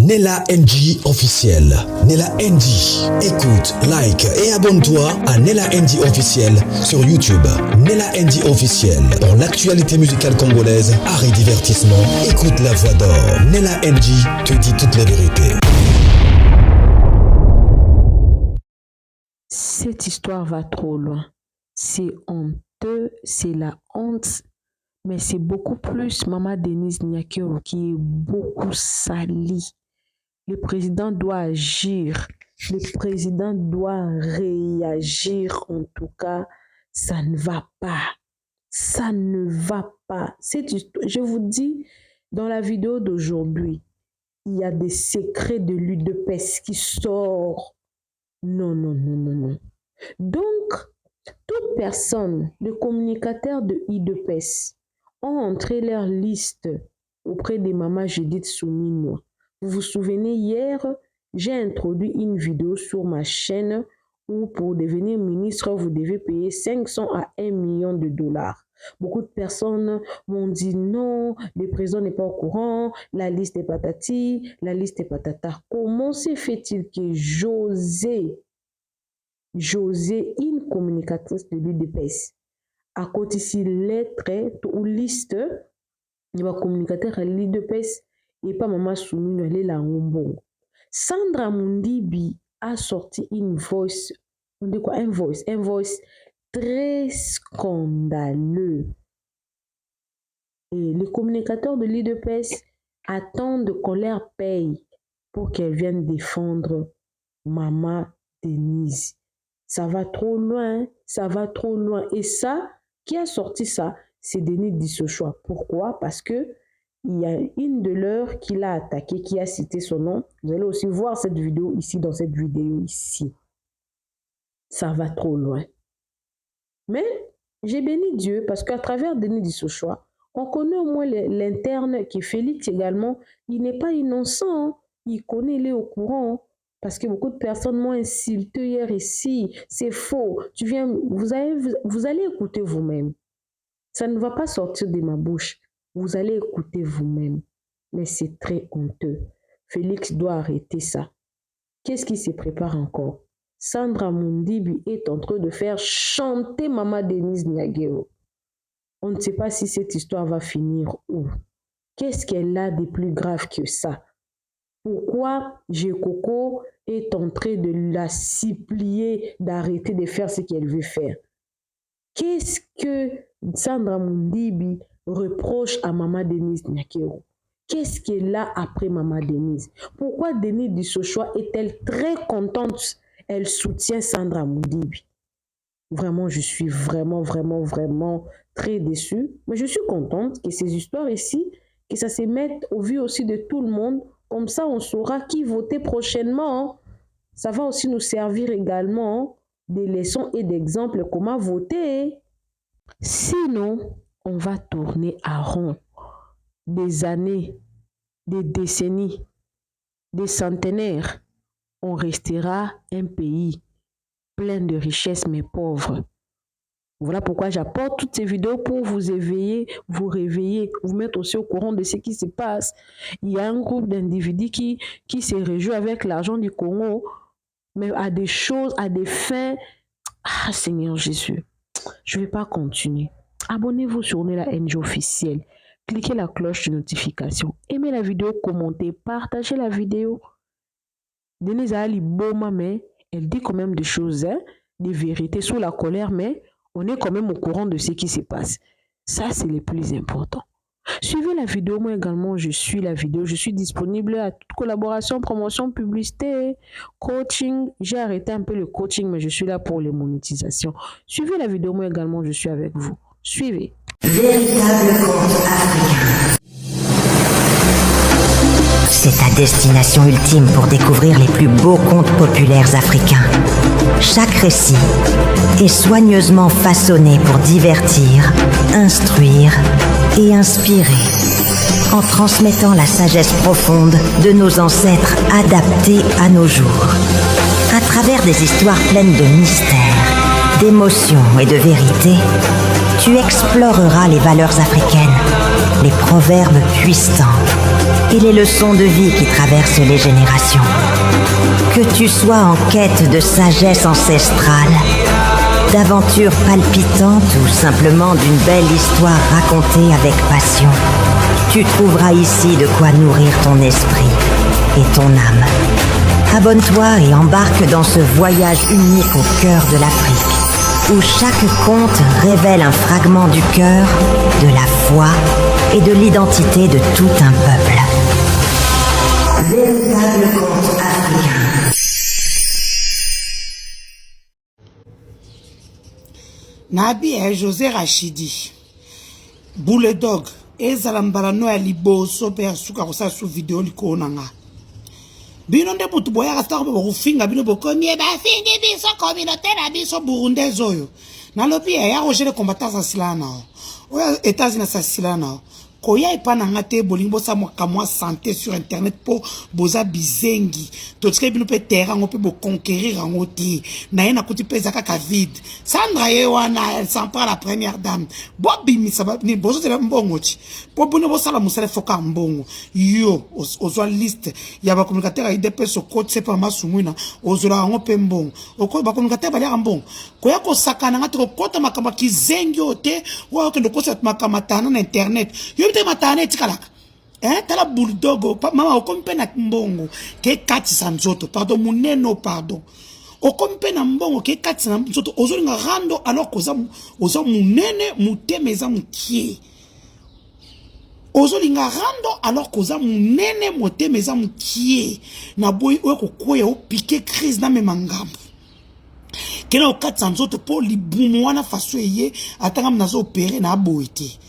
Nella NG officiel. Nella NG. Écoute, like et abonne-toi à Nella NG officiel sur YouTube. Nella NG officiel. Pour l'actualité musicale congolaise, art et divertissement, écoute la voix d'or. Nella NG te dit toute la vérité. Cette histoire va trop loin. C'est honteux, c'est la honte. Mais c'est beaucoup plus Maman Denise Nyakero qui est beaucoup salie. Le président doit agir. Le président doit réagir. En tout cas, ça ne va pas. Ça ne va pas. Je vous dis, dans la vidéo d'aujourd'hui, il y a des secrets de l'UDPS qui sortent. Non. Donc, toute personne, le communicateur de UDPS, ont entré leur liste auprès des mamans Judith Soumino. Vous vous souvenez, hier, j'ai introduit une vidéo sur ma chaîne où pour devenir ministre, vous devez payer 500 à 1 million de dollars. Beaucoup de personnes m'ont dit non, le président n'est pas au courant, la liste est patati, la liste est patata. Comment se fait-il que José, une communicatrice de l'UDPS, à côté ici lettre ou liste, il va communicateur à l'UDPS et pas Maman Soumino, elle est là en bon. Sandra Mundibi a sorti une voice, on dit quoi, un voice très scandaleux. Et les communicateurs de l'UDPS attendent qu'on leur paye pour qu'elle vienne défendre Maman Denise. Ça va trop loin, ça va trop loin. Et ça, qui a sorti ça, c'est Denis Dissochoa. Pourquoi? Parce que il y a une de leurs qui l'a attaqué, qui a cité son nom. Vous allez aussi voir cette vidéo ici, dans cette vidéo ici. Ça va trop loin. Mais j'ai béni Dieu parce qu'à travers Denis Dissochoa, on connaît au moins l'interne qui est Félix également. Il n'est pas innocent, hein. Il connaît, il est au courant. Parce que beaucoup de personnes m'ont insulté hier ici. C'est faux. Vous allez écouter vous-même. Ça ne va pas sortir de ma bouche. Vous allez écouter vous-même. Mais c'est très honteux. Félix doit arrêter ça. Qu'est-ce qui se prépare encore? Sandra Mundibi est en train de faire chanter Maman Denise Nyakero. On ne sait pas si cette histoire va finir où. Qu'est-ce qu'elle a de plus grave que ça? Pourquoi Jekoko est en train de la supplier d'arrêter de faire ce qu'elle veut faire? Qu'est-ce que Sandra Mundibi reproche à Maman Denise Nyakero? Qu'est-ce qu'elle a après Maman Denise? Pourquoi Denis Dissochoa est-elle très contente? Elle soutient Sandra Mundibi. Vraiment, je suis vraiment très déçue. Mais je suis contente que ces histoires ici, que ça se mette au vu aussi de tout le monde. Comme ça, on saura qui voter prochainement. Ça va aussi nous servir également des leçons et d'exemples comment voter. Sinon, on va tourner à rond. Des années, des décennies, des centenaires. On restera un pays plein de richesses mais pauvre. Voilà pourquoi j'apporte toutes ces vidéos pour vous éveiller, vous réveiller, vous mettre aussi au courant de ce qui se passe. Il y a un groupe d'individus qui se réjouit avec l'argent du Congo, mais à des choses, à des fins. Ah, Seigneur Jésus, je ne vais pas continuer. Abonnez-vous sur Nella NG officiel. Cliquez la cloche de notification. Aimez la vidéo, commentez, partagez la vidéo. Denise Ali Boma, mais elle dit quand même des choses, hein, des vérités sous la colère, mais on est quand même au courant de ce qui se passe. Ça, c'est le plus important. Suivez la vidéo. Moi également, je suis la vidéo. Je suis disponible à toute collaboration, promotion, publicité, coaching. J'ai arrêté un peu le coaching, mais je suis là pour les monétisations. Suivez la vidéo. Moi également, je suis avec vous. Suivez. Véritable conte africain. C'est ta destination ultime pour découvrir les plus beaux contes populaires africains. Chaque récit est soigneusement façonné pour divertir, instruire et inspirer, en transmettant la sagesse profonde de nos ancêtres adaptée à nos jours. À travers des histoires pleines de mystères, d'émotions et de vérité, tu exploreras les valeurs africaines, les proverbes puissants et les leçons de vie qui traversent les générations. Que tu sois en quête de sagesse ancestrale, d'aventures palpitantes ou simplement d'une belle histoire racontée avec passion, tu trouveras ici de quoi nourrir ton esprit et ton âme. Abonne-toi et embarque dans ce voyage unique au cœur de l'Afrique, où chaque conte révèle un fragment du cœur, de la foi et de l'identité de tout un peuple. Véritable conte africain. Nabi José Rachidi Bulldog ezala mbala no ya liboso pe asuka kosa su video likona nga bino nde mutu boya kasta ko bofinga bino bokomi e ba fingi biso communauté na biso burundais oyo nalobi ya roger combattant asilana oya États-Unis asilana koya epana ngate bolingo sa mwa santé sur internet po boza bizengi to tsike bino pe terrain ngo pe bo conquérir ngo ti na yena kuti pesa kaka vide Sandra yewana elle s'en prend la première dame bobi misaba ni bozo tela mbongo ti po bono bo sala musale foka mbongo yo ozwa liste ya ba communicateur IDP so code c'est pas masumwina ozola ngo pe mbongo oko ba communicateur ba ya mbongo koya ko sakana ngati ko kota makamba kizengi ote wa ko ndo kosa makamata na internet yo matane tikalaka tala bulldog mama okompe na mbongo ke katisa nzoto pardon muneno pardon okompe na mbongo ke katisa na nzoto ozolinga rando alors oza munene mutemeza mukie ozolinga rando alors koza munene mutemeza mukie na boy oko koya opike crise na memangambo kena okatisa nzoto po libumu wana faso eye atanga mnazo opérer na boité.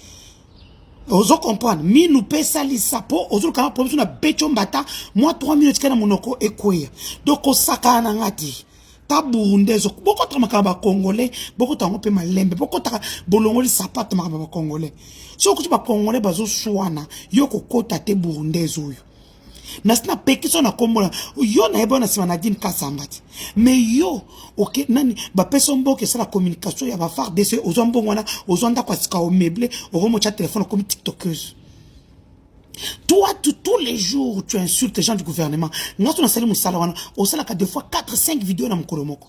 Ozo comprendre, mi nous peut salir ça pour ozo kama promotion na becho mbata moi 3 minutes kana monoko ekoya. Donc osaka na ngati. Ta burundezo boko ta makaba congolais, boko ta ngope malembe, boko ta bolongoli sapato makaba congolais. So kuti ba congolais bazo swana, yoko kota te burundezo yo. Nasina pekiso na kombola yo na eba na sima na din kasambati mais yo ok nani ba person mboke ça la communication ya ba faire des ozombo wana ozonda kwa sika o meublé o remocha téléphone comme tiktokeuse. Toi tous les jours tu insultes les gens du gouvernement ngato na sali musala wana o sala ka deux fois 4-5 vidéos na mkolomoko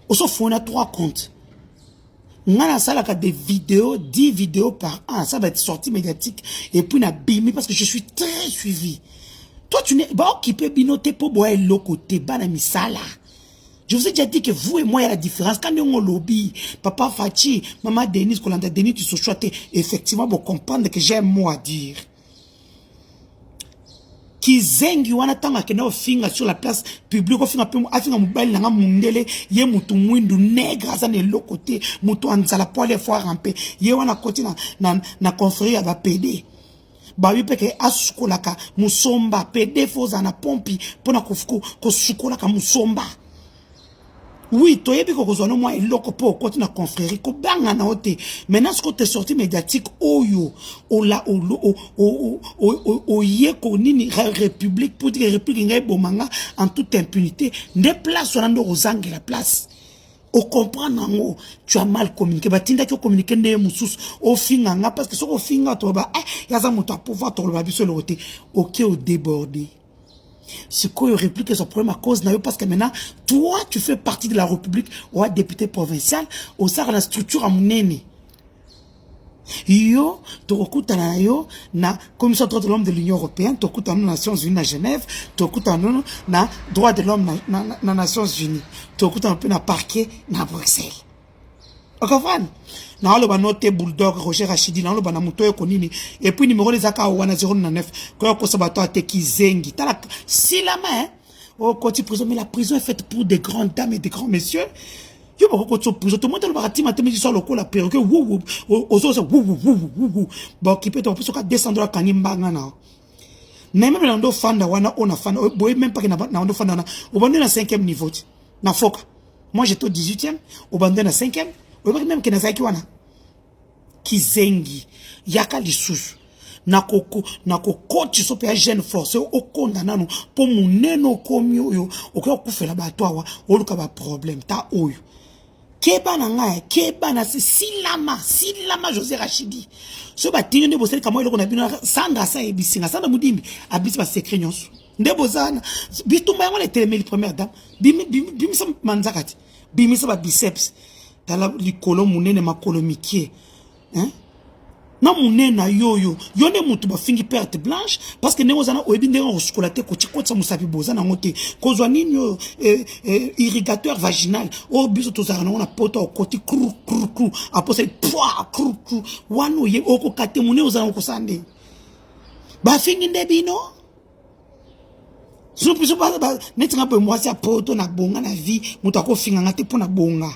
o so fona 3 comptes ngana sala ka des vidéos 10 vidéos par an ça va être sorti médiatique et puis na bimi parce que je suis très suivi. Toi tu n'es pas occupé binoté pour boire le côté bana misala. Je vous ai déjà dit que vous et moi il y a la différence quand on lobby papa Fachi maman Denise Kolanda Denis tu se choisis effectivement pour comprendre que j'ai un mot à dire. Kizengi wana tanga kena ofinga sur la place publique ofinga pe afinga mobile nanga mundele ye mutu mwindu negra za ne lokote mutu anzala poile fois rampe ye wana koti na confrérie ba PD ba yipeke asukolaka musomba PD foza na pompi pona kofuko ko sukolaka musomba. Oui, toi, et puis, qu'on moi, il loco pour côté na confrérie, qu'on banga na ote. Maintenant, ce qu'on t'est sorti médiatique, oyo, ye konini république, pour dire république ngay bomanga, en toute impunité, des places, on a nos angles la place. Au comprendre, tu as mal communiqué. Bah, tinda tu communiqué ne moussous, au finga, parce que ce qu'on finga, toi, bah, yaza mouta pouvoir, toi, le babi sur le côté. Ok, au débordé. Ce qu'on réplique son problème à cause n'a parce que maintenant, toi, tu fais partie de la République, ou député provincial, au sein de la structure à mon aîné. Yo, tu recoutes à yo, na Commission des droits de l'homme de l'Union européenne, tu recoutes à nos Nations Unies à Genève, tu recoutes à nous, na droits de l'homme na Nations Unies, tu recoutes un peu na parquet, na Bruxelles. Vous comprenez? Na lo ba note bulldog Roger Rachidi na lo ba na muto konini et puis numéro les aka wana 099 ko so bato ate kizengi tala si la main au côté prison mais la prison est faite pour des grandes dames et des grands messieurs yo ba ko prison tout le monde le barati matemi sur le ko la perruque wou ozo wou ba qui peut on peut so ka descendre la kanimba ngana même na ndo fanda wana ona fanda boy même pas que na ndo fanda na au bande na 5e niveau na foka moi j'étais au 18e au bande na 5e même que nazaki wana kizengi yaka lisusu na kokoti so pe jeune force o condamna no po muneno komi oyo okyo kufela bato awa oluka ba problème ta oyo Keba na nga, keba na silama José Rachidi. So ba tinyo ne boseli kamo eloko na bino Sandra sa ebisinga Sandra Mudimbi abisi ba secret nyonso. Nde bozana bitumba yango le télémé première dame bimisa manzakati bimisa ba biceps tala likolo munene makolo mikie hein na munena yoyo yone mutu ba fingi perte blanche parce que nengo zana oyebi ndenge ko chocolate ko chikotsa musapi bozana ngote kozwa nini irrigateur vaginal o biso tozana na poto o koti cru apose poa cru wano ye oko kate munene ozana ko sande ba fingi ndebino so ba netinga po mwasi a poto na bonga na vie mutu akofinga ngate po na bonga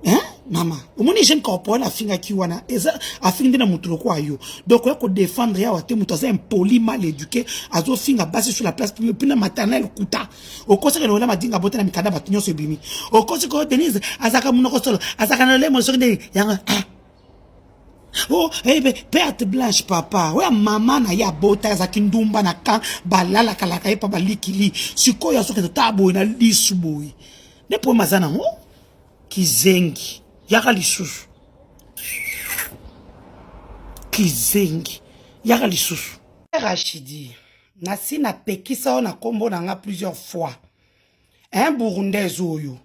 hein mama omoni jeune corporel afinga kiwana eza afinga na mutu lokwa yo donc ko défendre ya wate mutu aza impoli mal éduqué azo finga basi sur la place puis na maternelle kuta okosa ke lola madinga bota na mikanda batunyo so bimi okosa ko Denise azaka munoko solo azaka na le mo so de yanga oh perte blanche papa ouais maman na ya bota za kindumba na kan balala kalaka epa balikili siko ya soke tabo na lisuboy ne po mazana ho kizengi yaka lisusu kizengi yaka lisusu Rachidi nasi na pekisa na kombo na nga plusieurs fois un burundais oyo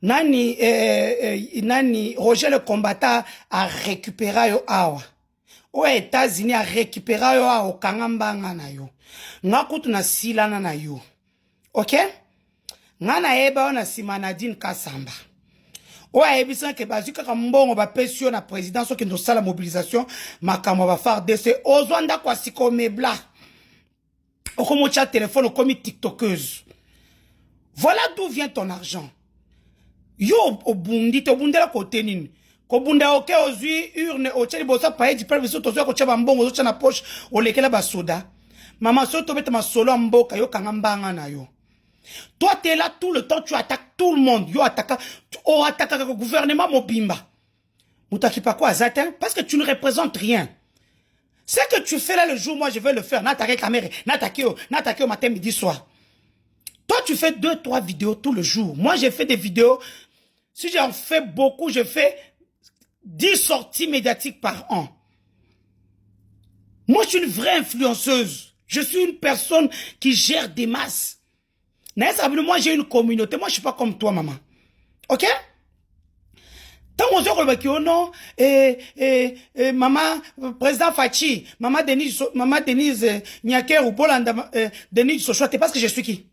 nani Roger le combattant a récupéré yo awa aux États-Unis a récupéré yo awa kangambanga na yo ngakutu na silana na yo OK ngana eba na Simanadine Kasamba o ebisa ke bazuka ka mbongo ba pesio na présidence ke ndo sala mobilisation makamo ba faire DC ozwanda kwa siko mebla okomocha téléphone comme tiktokeuse voilà d'où vient ton argent yo obundi te obundela côté nini ko bunda oke ozui urne ocheli bosa paye di père biso tozo ko chaba mbongo zo na poche olekela ba soda mama soto beta masolo mboka yo kangambanga na yo. Toi, tu es là tout le temps, tu attaques tout le monde. Yo attaque le gouvernement Mobimba. Moutaki pas quoi, Zatin? Parce que tu ne représentes rien. Ce que tu fais là le jour, moi je vais le faire. N'attaquer caméra, n'attaquer au matin, midi, soir. Toi, tu fais 2-3 vidéos tout le jour. Moi, j'ai fait des vidéos. Si j'en fais beaucoup, je fais 10 sorties médiatiques par an. Moi, je suis une vraie influenceuse. Je suis une personne qui gère des masses. Moi, j'ai une communauté. Moi, je ne suis pas comme toi, maman. OK? Tant qu'on se dit, non, maman, président Fachi, maman Denise Nyaker ou Bolanda, Denise Sochwa, t'es parce que je suis qui?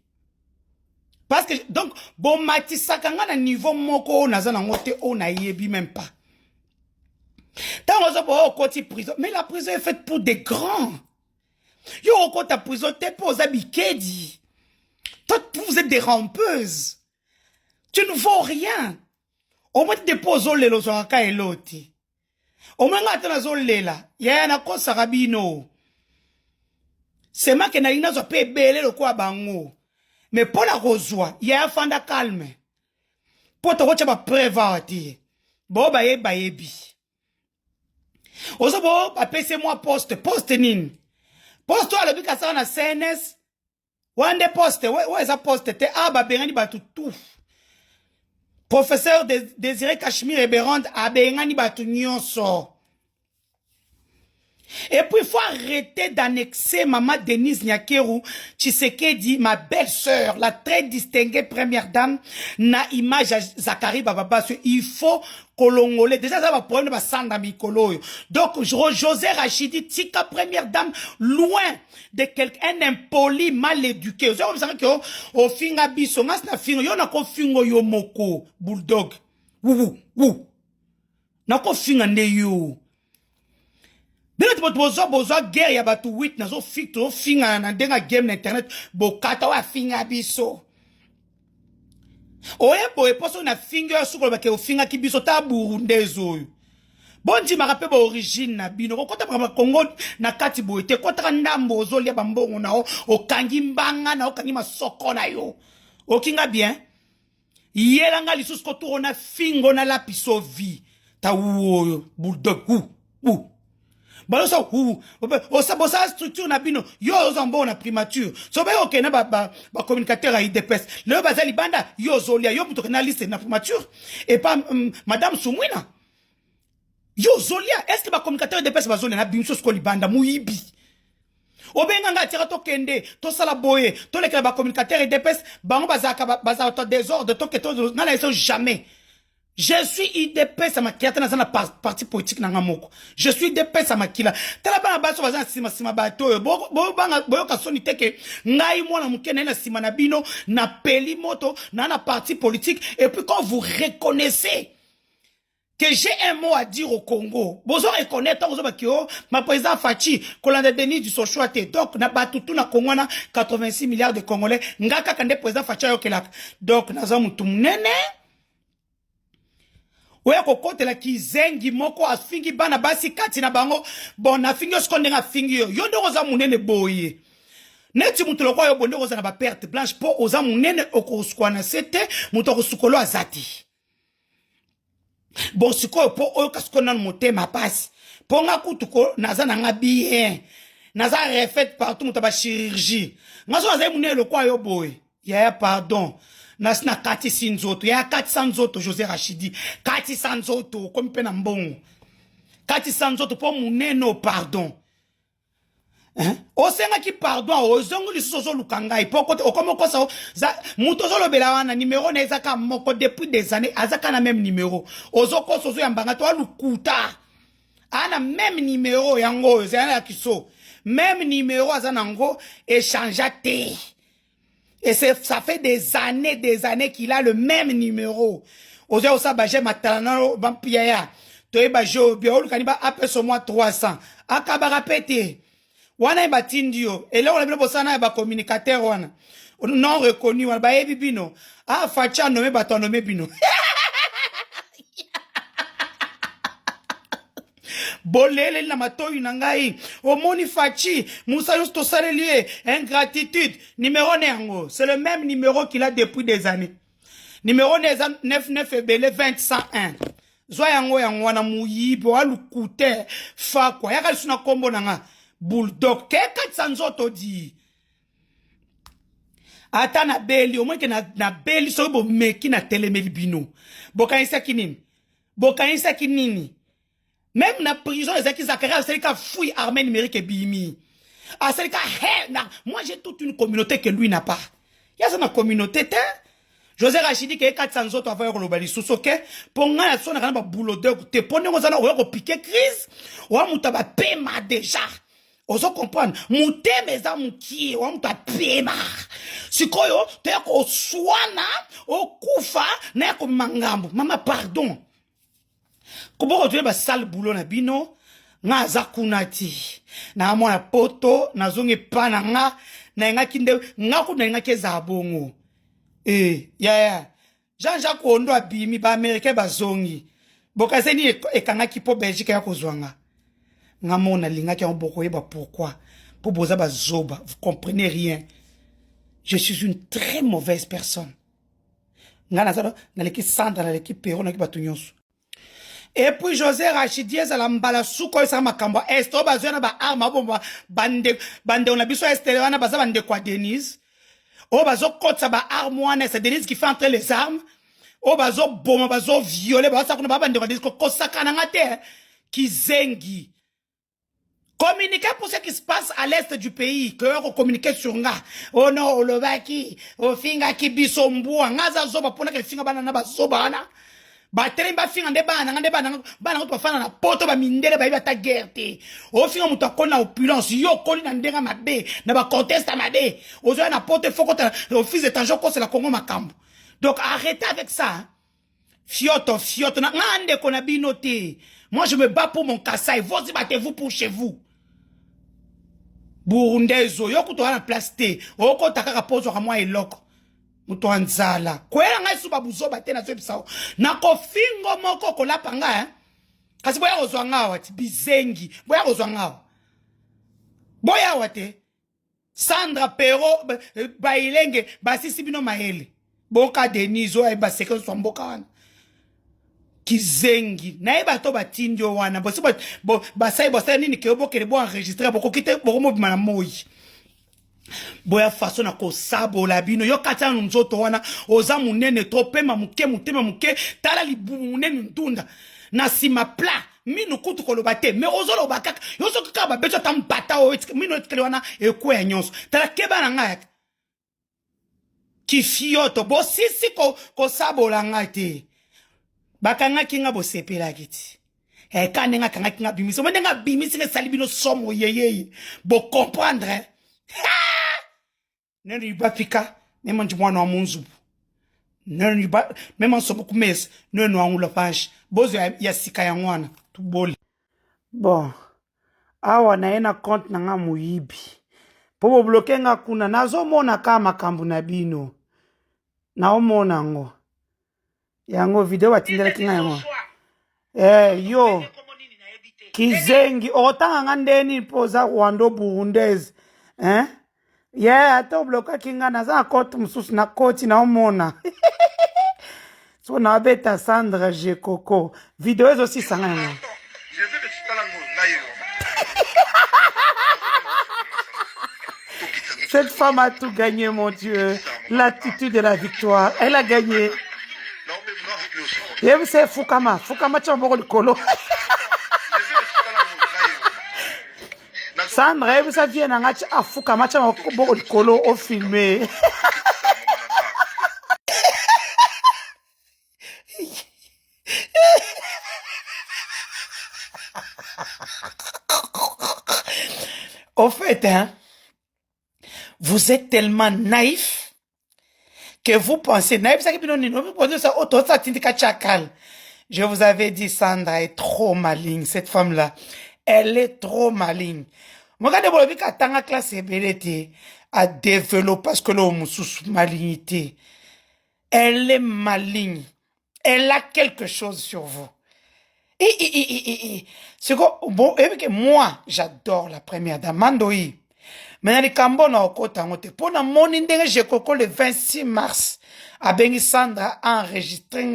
Parce que, donc, bon, Matissa, quand on a niveau moko, on a on a yebi même pas. Tant qu'on se dit, prison. Mais la prison est faite pour des grands. Yo, au côté ta prison, t'es pas aux habikedi. Toi, vous êtes des rampeuses. Tu ne vaux rien. Au moins, tu déposes les lozoraka et l'auti. Au moins, tu as lela. Ya na ko sarabino. C'est ma que na ina zo pe belé le quoi bango. Mais pour la rosoa, ya a fanda calme. Pour te rocha ba prévati. Bo ba yebi. Oso bo ba pese moi poste nin. Poste toi le bika sa na CNS. Wande poste, ouais ça poste te aba bengani batu tout. Professeur Désiré Cachemire et Bérande a bengani batu nyonso. Et puis il faut arrêter d'annexer maman Denise Nyakeru Tshisekedi, ma belle-sœur, la très distinguée première dame, na image à Zakari Bababa. Il faut kolongolé. Déjà ça va prendre ma sanda mikolo. Donc José Rachidi, tika première dame, loin de quelqu'un impoli, mal éduqué. Vous savez que au finga biso, mas na fingo, yo na ko fingo yo moko, bulldog. Wou. Na ko finga ne yo. Dès que tu besoin guerre ya batu 8 na zo finga na denga game na internet bokata wa finga biso. Oye boye poso na finga suko ba ke finga ki biso ta burundezo. Bonji marape ba origine na bino ko kota ba Congo na kati boye te kota ndambo zo lia bambongo na o kangi mbanga na o kangi masoko na yo. Okinga bien. Yelanga lisusu ko to na fingo na la piso vi. Ta wo bulldog wou. balosa osa structure na bino yo ozambo na primature so ba ok na ba communicateur à IDPS le bazali banda yo zolia yo muto na liste na primature et pas madame Soumwina yo zolia est-ce que ba communicateur IDPS ba zolia na bimso sko libanda muyibi obenga nga tira to kende to sala boye to lekela ba communicateur IDPS bango bazaka désordre to que to na la jamais. Je suis IDPS à ma kiata na parti politique na ngamoko. Je suis IDPS à ma kila. Tala bana baso bazana sima bato. Bo banga boyo kasoni teke ngai mwana mukene na sima na bino na peli moto na parti politique et puis quand vous reconnaissez que j'ai un mot à dire au Congo. Bozo reconnaître ma président Fachi Kolanda Denis du Sochouate. Donc na batutu na Congo na 86 milliards de Congolais. Ngaka kande président Fachi yokelak. Donc naza mutu munene. Oya kokote la kizengi moko afingi bana basi kati na bango bon afingi oskonde nga fingi yo ndo oza munene boye neti mutu lokwa yo bonde oza na ba perte blanche po oza munene okoskwana sete mutu okosukolo azati bon siko po oyo kaskona motema pasi po nga kutuko naza na nga bien naza refait partout mutu ba chirurgie ngazo aza munene lokwa yo boye ya pardon Nasna kati sinzoto ya kati sanzoto José Rachidi kati sanzoto comme pena mbongo kati sanzoto po muneno pardon osenga ki pardon ozongo lisoso lukangai poko okomoko sa mutozo lobela wana numéro na ezaka moko depuis des années azaka na même numéro ozoko sozo ya mbanga to alukuta ana même numéro yango zana kiso même numéro azana ngo échangeate. Et ça fait des années qu'il a le même numéro. Ozo osa baje matalano bampiaya. Toe bajo biolu kaniba appelle sur moi 300. Akabara pété. Wana iba tindio. Et là on a bien bosana ba communicateur wana. Non reconnu wana ba ebi bino. Ah facha nommé bato nommé bino. Bolele na matoyi nangai omoni fachi Moussa Yusto Salélié ingratitude numéro nengo c'est le même numéro qu'il a depuis des années numéro 99 ebele 2001 zwa yango wana muyibo alukute fa kwa yaka suna kombo nanga bulldog ke 400 nzoto di ata na beli omwe ke na beli so bo meki na telemeli bino bokanisa kinini même na prison, les acquis Zakaria, c'est qu'à fouille armée numérique et bimi. Ah, c'est qu'à moi j'ai toute une communauté que lui n'a pas. Il y a une communauté, José Rachidi qui est 400 autres avant le globalisme. Sousoke, pour nga la sonne, on a boulot de te pone aux années, on a piqué crise, on a moutaba paiement déjà. On se comprend. Mouté mes amis qui on a paiement. Si quoi yo, t'es au soana, au koufa, n'a comme mangambo. Maman, pardon. Kubo retourner ba sale boulot na bino nga zakunati na mwana poto na zonge pana nga kinde nga ku na nga keza bongo Jean-Jacques Ondo abimi ba américain ba zongi bokazeni ekanga kipo Belgique ya kozwanga nga mona linga ki mboko yeba pourquoi pour boza ba zoba vous comprenez rien je suis une très mauvaise personne nga nazalo na l'équipe Sandra na l'équipe Perron na l'équipe Batunyonso. Et puis José Rachidi ezala mbala suko esa makambo esto bazona ba arma bomba bande on a biso estele wana baza bande kwa Denise o bazo kotsa ba arme wana c'est Denise qui fait entrer les armes o bazo bomba bazo violer baza kuna ba bande kwa Denise ko sakana ngate kizengi communiquer pour ce qui se passe à l'est du pays que on communiquer sur nga oh non le baki o finga ki biso mbua ngaza zoba pona ke finga bana na bazoba wana batele ba finga nde bana ko fana na poto ba mindele ba ta guerre te o finga muto akona opulence yo koli na ndenga mabe na ba conteste mabe ozo na poto foko ta office étranger ko c'est la Congo makambo donc arrêtez avec ça hein. Fioto na ngande kona binote moi je me bats pour mon Kasaï vous battez-vous pour chez vous Burundezo yo kuto na place te o ko takaka pozo ka moi eloko muto anzala kwela ngai suba buzoba te na zebisa na kofingo moko kolapa nga hein kasi boya kozwa ngawa ti bizengi boya kozwa ngawa boya wate Sandra Pero bailenge basisi bino mahele boka Denizo ay baseke so mboka wana Kizengi na eba to batindi wana bosi basai nini ke obokele bo enregistrer boko kite boko mobima na moi boya façon na ko sabola bino yo kata nzoto wana oza munene to pema muke mutema muke tala libumu munene ntunda na sima pla minu kutu koloba te mais ozolo bakaka yo so kaka ba beto tampata o minu etkele wana ekwe nyonso tala keba na ngaya kifioto bo sisi ko sabola ngati bakanga kinga bo sepela kiti kane nga kanga kinga bimisi mo ndenga bimisi ke salibino somo yeye bo comprendre nani bafika même njimwana wa munzubu nani ba même somo kumesa nani wangula page bozo ya sika ya ngwana tuboli bon awa na ena compte na nga muyibi po bloquer nga kuna nazo mona kama makambu na bino na omona ngo yango video batindela kinga yango yo Kizengi otanga ngandeni poza wando burundese ato bloka kinga na za koti mususu na koti na omona so na beta Sandra Jekoko video ezo si sanga yango cette femme a tout gagné mon Dieu l'attitude de la victoire elle a gagné Yem se Fukama chamboko likolo. Sandra yem sa vient na ngachi a Fukama chamboko likolo au filmé. Au fait, hein, vous êtes tellement naïf que vous pensez, je vous avais dit, Sandra est trop maligne, cette femme-là. Elle est trop maligne. Regardez, vous avez vu qu'à classe ébélité à développer parce que l'homme sous malignité. Elle est maligne. Elle a quelque chose sur vous. C'est que, bon, moi, j'adore la première dame, Mandoï. Maintenant, les Cambons ont côté pour la monindé, j'ai coco le 26 mars. A bengi Sandra enregistré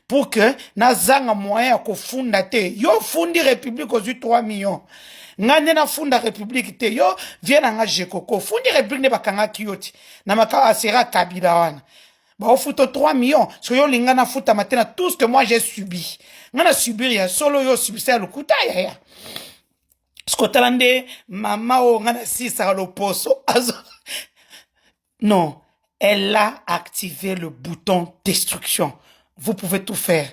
pour que nazanga moyen ko funda te. Yo fundi République aux 3 millions. Ngane na funda République te. Yo viens nga jekoko. Fundi République ne bakanga kiyoti. Na maka asera Kabila wana. Ba ofuto 3 millions. So yo lingana futa matena tout ce que moi j'ai subi. Ngana subir ya solo yo subisa lukuta ya. Skotalande mama o ngana sisa lo poso. Non. Elle a activé le bouton destruction. Vous pouvez tout faire.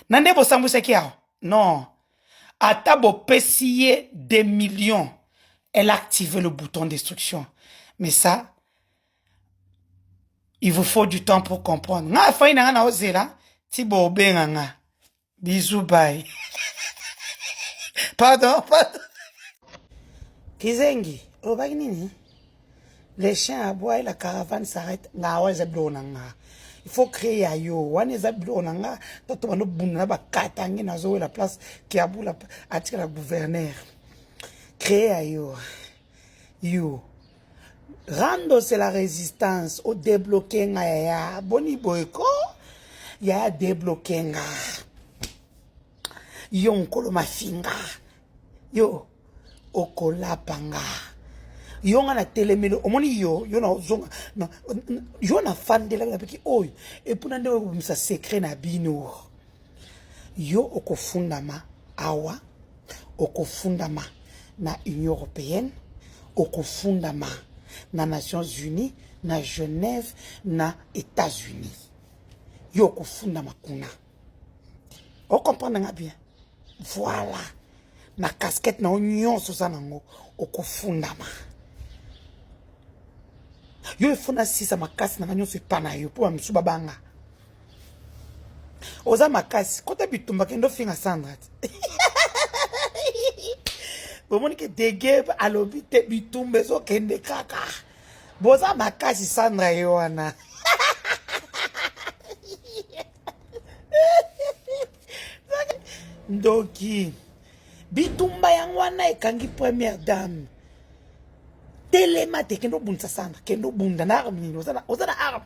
Nande bo sambu sekia. Non. Atabo pesiye des millions. Elle a activé le bouton destruction. Mais ça, il vous faut du temps pour comprendre. Nga fa ina na ozela. Tibo benga nga. Bisous bye. Pardon. Kizengi. Obagi nini? Les chiens aboient et la caravane s'arrête. Il faut créer à yo. Wane zablonanga. Toto wano bunna ba katangi na zo la place qui a boula atire la gouverneur. Créer à yo. Yo. Rando c'est la résistance au débloquer nga ya. Boni boyko. Ya débloquer nga. Yo nkolo mafinga. Yo. Okola panga. Yo na telemelo omoni yo na zonga na yo na fandela la peki oy et pour nande sa secret na bino yo okofundama awa okofundama na Union européenne okofundama na Nations Unies na Genève na États-Unis yo okofundama kuna o comprendre nga bien voilà na casquette na union sosanango okofundama yo funa sisa makasi na nyonso epana yo po msuba banga oza makasi kota bitumba kendo finga Sandra bomoni ke dege alobi te bitumbe zo kende kaka boza makasi Sandra yo wana ndoki bitumba yango wana ekangi première dame telema te kendo bunza Sandra kendo bunda na arme ozana arme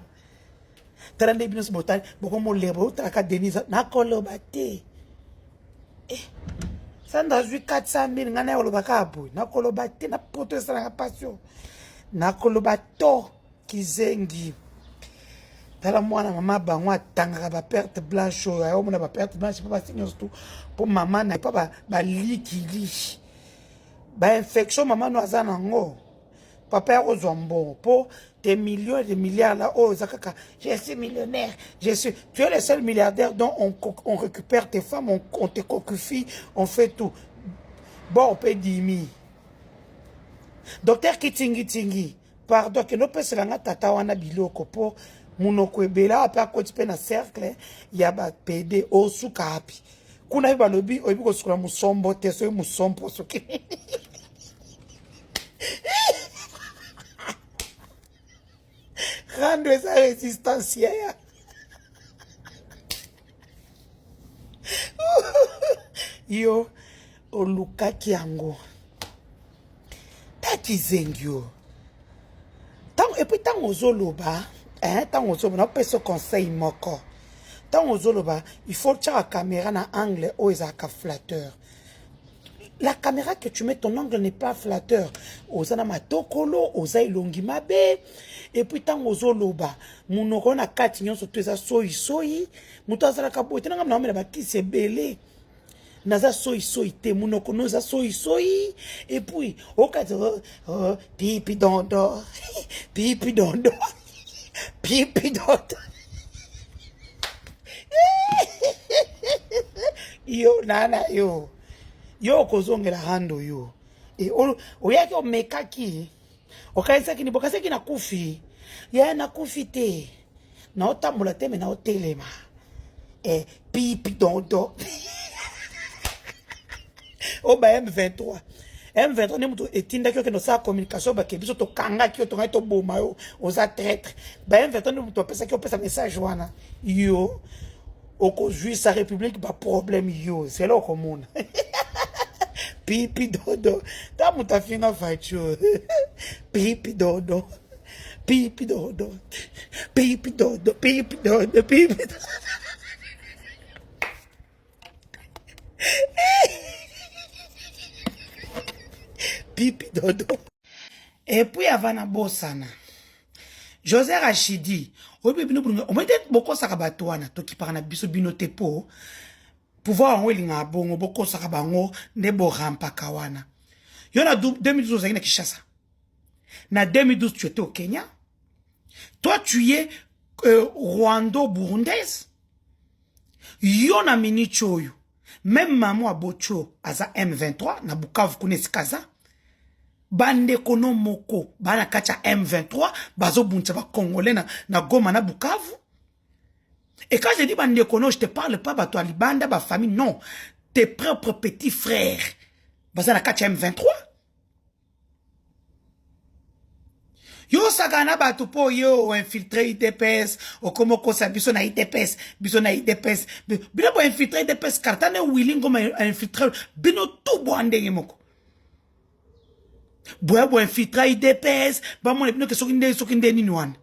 Tarande bino botali boko mo lebo traka Denise na koloba te. Sandra zui 400,000 ngana yoloba kabu na koloba te na poto sala passion. Na koloba to kizengi. Tala mwana mama bango atangaka ba perte blanche ayo mona ba perte blanche pas signer tout pour maman na pas ba likili. Ba infection maman no azana ngo. Papa aux zombons pour des millions et des milliards là. Oh, Zakaka, je suis millionnaire. Tu es le seul milliardaire dont on récupère tes femmes, on te cocufie, on fait tout. Bon, on peut dire. Docteur Kitingi, pardon, que nous peut langa tata wana biloko pour munoko ebela apa ko tipe na cercle ya ba PD o sukapi. Kuna ba lobi oyibi ko sukula musombo te so musompo soki. Rendre esa résistance ya. Yo olukaki yango. Tati zengyo. Et puis tant aux oloba, tant aux oloba, on peut se conseil moko. Tant aux oloba, il faut que la caméra na angle ou ezaka flatteur. La caméra que tu mets, ton angle n'est pas flatteur. Ozana matokolo, oza ilongi mabe. Et puis tant aux oloba, munoko na kati nyon so teza soyi. Muto azala kabo, tena ngam na omela ba kisi belé. Naza soyi te munoko noza soyi et puis au cas pipi dondo pipi dondo pipi dondo yo nana yo kozongela hando yo e oyaki omekaki okaisaki ni bokaseki na kufi ya na kufi te na otambola te me na otelema pipi dondo. Oh bah M23 ne muto etinda kyo no sa communication ba ke biso to kanga kyo to ngai to boma yo oza traître ba M23 ne muto pesa kyo pesa message wana yo oko juif sa république ba problème yo c'est là comme pipi dodo ta muta finga facho pipi dodo pipi dodo pipi dodo pipi dodo pipi dodo. Pipi dodo. Et puis avant na bosana. José Rachidi, obi bino bunga, o mete boko sakabato wana to ki parana biso bino tepo. Pouvoir en welinga bongo boko sakabango ne bo rampa kawana. Yo na 2012 na Kinshasa. Na 2012 tu étais au Kenya. Toi tu es Rwando-Burundaise. Yo na mini choyo. Même maman abocho aza M23 na Bukavu kunesi kaza. Bande kono moko bana kacha M23 bazo buncha ba congolais na Goma na Bukavu. Et quand je dis bande kono, je te parle pas ba toi libanda ba famille, non, tes propres petits frères baza na kacha M23. Yo sagana ba to po yo infiltré IDPS o como kosa biso na IDPS bino bo infiltré IDPS kartane willing comme infiltré bino tout bo andenge moko. Bo infiltré IDPS ba mo bino ke sokinde nini wana.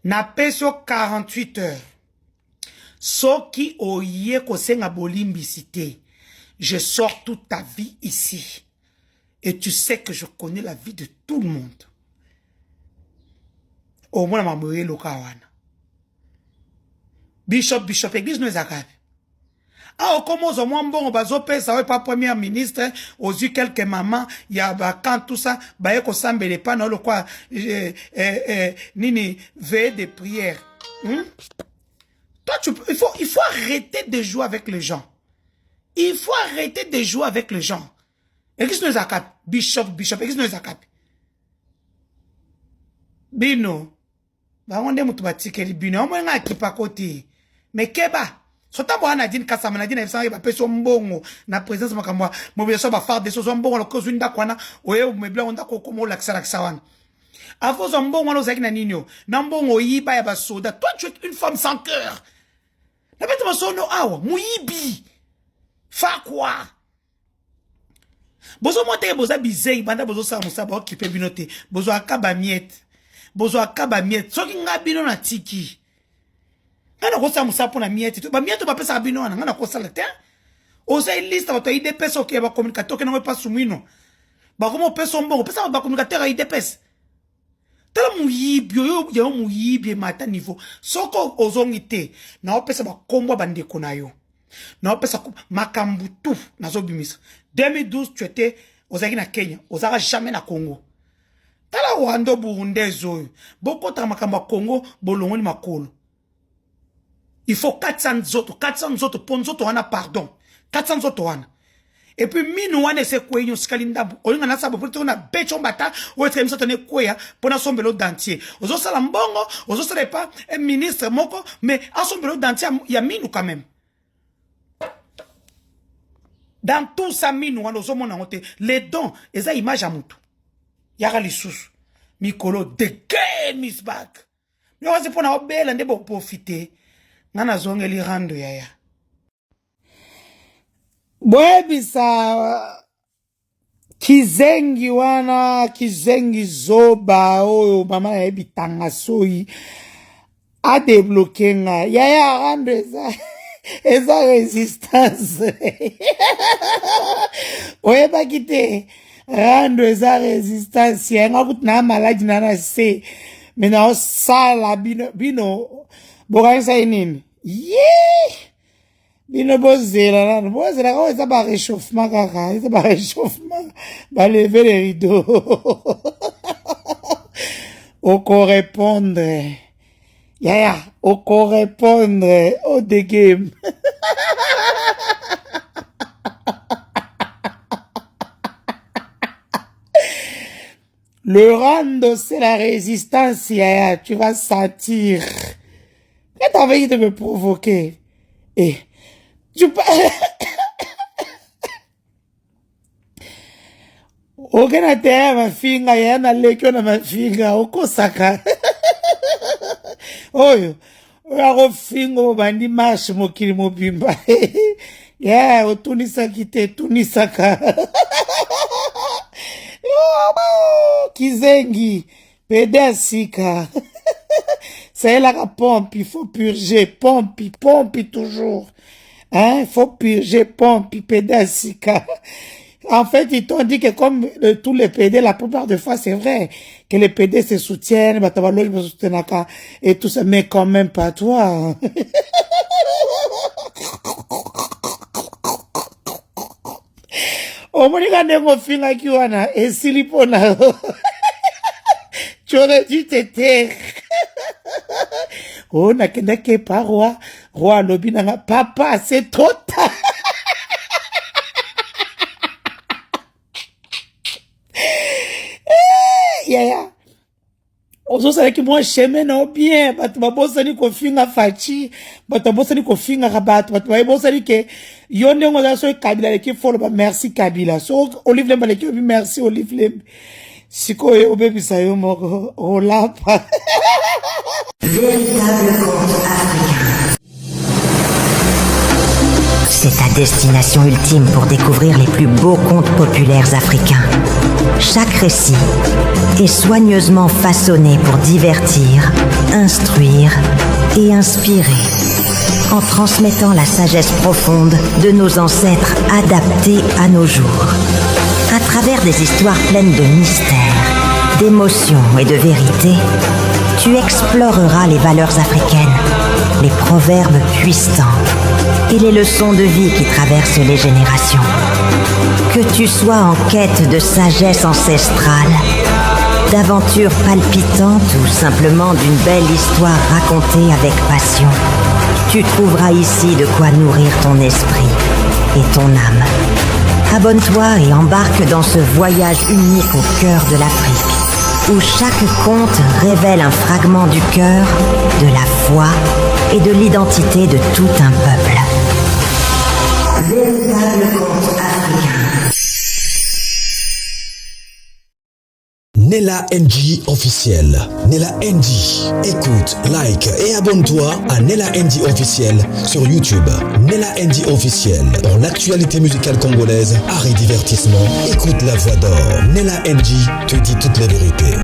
Na peso 48 heures. Soki oye ko senga bolimbisité. Je sors toute ta vie ici. Et tu sais que je connais la vie de tout le monde. Au moins, ma mouille lokawana. Bishop, église nous a. Ah, comment au moins bon, ça va pas premier ministre, aux yeux quelques mamans, il y a quand tout ça, bah, qu'on s'embelle pas, non, le quoi, nini, veille de prière. Toi, il faut arrêter de jouer avec les gens. Il faut arrêter de jouer avec les gens. Église nous a bishop, église nous a Bino. Ba onde mutu batikeli bino. Omo nga kipa koti. Mais keba. Sotambo ana dine kasama na dine fisa ba peso mbongo na présence makamwa. Mobile so ba faire des choses mbongo lo kozu nda kwana. Oye mebla onda ko komo laksa wana. Avo zo mbongo wana ozaki na ninyo. Na mbongo yiba ya ba soda. Toi tu es une femme sans cœur. Na bete masono awa muyibi. Fa quoi? Bozo monte boza bizei banda bozo sa musa ba occupé binote. Bozo akaba miette. bozo akaba miette soki nga bino na tiki ngana ko sa musa pona miette ba miette ba pesa bino na ngana ko sala te oza liste ba to IDPS ok ba communicateur ke na pas sumino ba ko mo pesa mbongo pesa ba communicateur IDPS tala muyibi yo muyibi mata niveau soko ozongite na opesa ba kombo bandeko na yo na opesa makambutu nazo bimisa 2012 tu étais ozaki na Kenya ozaka jamais na Congo tala wando burundais oyo bokota makambo Congo bolongoli makolo il faut 400 autres ponzoto wana pardon 400 autres wana et puis minu wana se kwenyo skalindabu olinga na sabo pour na becho mbata o etre miso tone kweya pona sombelo dentier ozo sala mbongo ozo sala pas un ministre moko mais asombelo dentier ya minu quand même. Dans tout ça, les dons, ils ont image à moutou. Yara les sous. Mikolo, de game is back. Mais on va se prendre à belle, on va profiter. Nana zonge li rando yaya. Bwebisa kizengi wana, kizengi zoba, oh, mama ebi tanga soi. A débloqué nga. Yaya rando eza. Esa résistance. Oye pas quitter. Rando esa résistance. Yenga kutna maladi nana se. Mena sala bino. Boga sa inini. Yeah. Bino bozela nana. Bozela kao esa ba réchauffement kaka. Esa ba réchauffement. Ba lever les rideaux. Au correspondre. Yaya, au correspondre au game. Le rando, c'est la résistance, Yaya. Tu vas sentir. Quand t'as envie de me provoquer. Et tu Ogena te ma finga, Yaya na lekyo na ma finga, okosaka. Oyo, oyo fingo bandi mash mokili mobimba. Yeah, otunisa kite, tunisaka. Kizengi, pedasika. C'est la pompe, il faut purger, pompe toujours. Hein, il faut purger, pompe, pedasika. En fait, ils t'ont dit que comme tous les PD, la plupart des fois, c'est vrai que les PD se soutiennent, et tout ça, mais quand même pas toi. Au moins, mon film qui wana, et silipona. Tu aurais dû te taire. Oh, n'a que pas roi lobinanga, papa, c'est trop tard. Yaya. Ozo sala ki moi chemin no bien, batu babosani ko finga fachi, batu babosani ko finga rabat, batu babosani ke yonde ngoza so Kabila leki follow ba merci Kabila. So Olive Lemba leki merci Olive Lemba. Siko yo bebi sayo moko olapa. Véritable conte africain. C'est ta destination ultime pour découvrir les plus beaux contes populaires africains. Chaque récit est soigneusement façonné pour divertir, instruire et inspirer, en transmettant la sagesse profonde de nos ancêtres adaptée à nos jours. À travers des histoires pleines de mystères, d'émotions et de vérité, tu exploreras les valeurs africaines, les proverbes puissants et les leçons de vie qui traversent les générations. Que tu sois en quête de sagesse ancestrale, d'aventures palpitantes ou simplement d'une belle histoire racontée avec passion, tu trouveras ici de quoi nourrir ton esprit et ton âme. Abonne-toi et embarque dans ce voyage unique au cœur de l'Afrique, où chaque conte révèle un fragment du cœur, de la foi et de l'identité de tout un peuple. Véritable conte africain. Nella NG officiel. Nella NG. Écoute, like et abonne-toi à Nella NG officiel sur YouTube. Nella NG officiel. Pour l'actualité musicale congolaise, art et divertissement, écoute la voix d'or. Nella NG te dit toutes les vérités.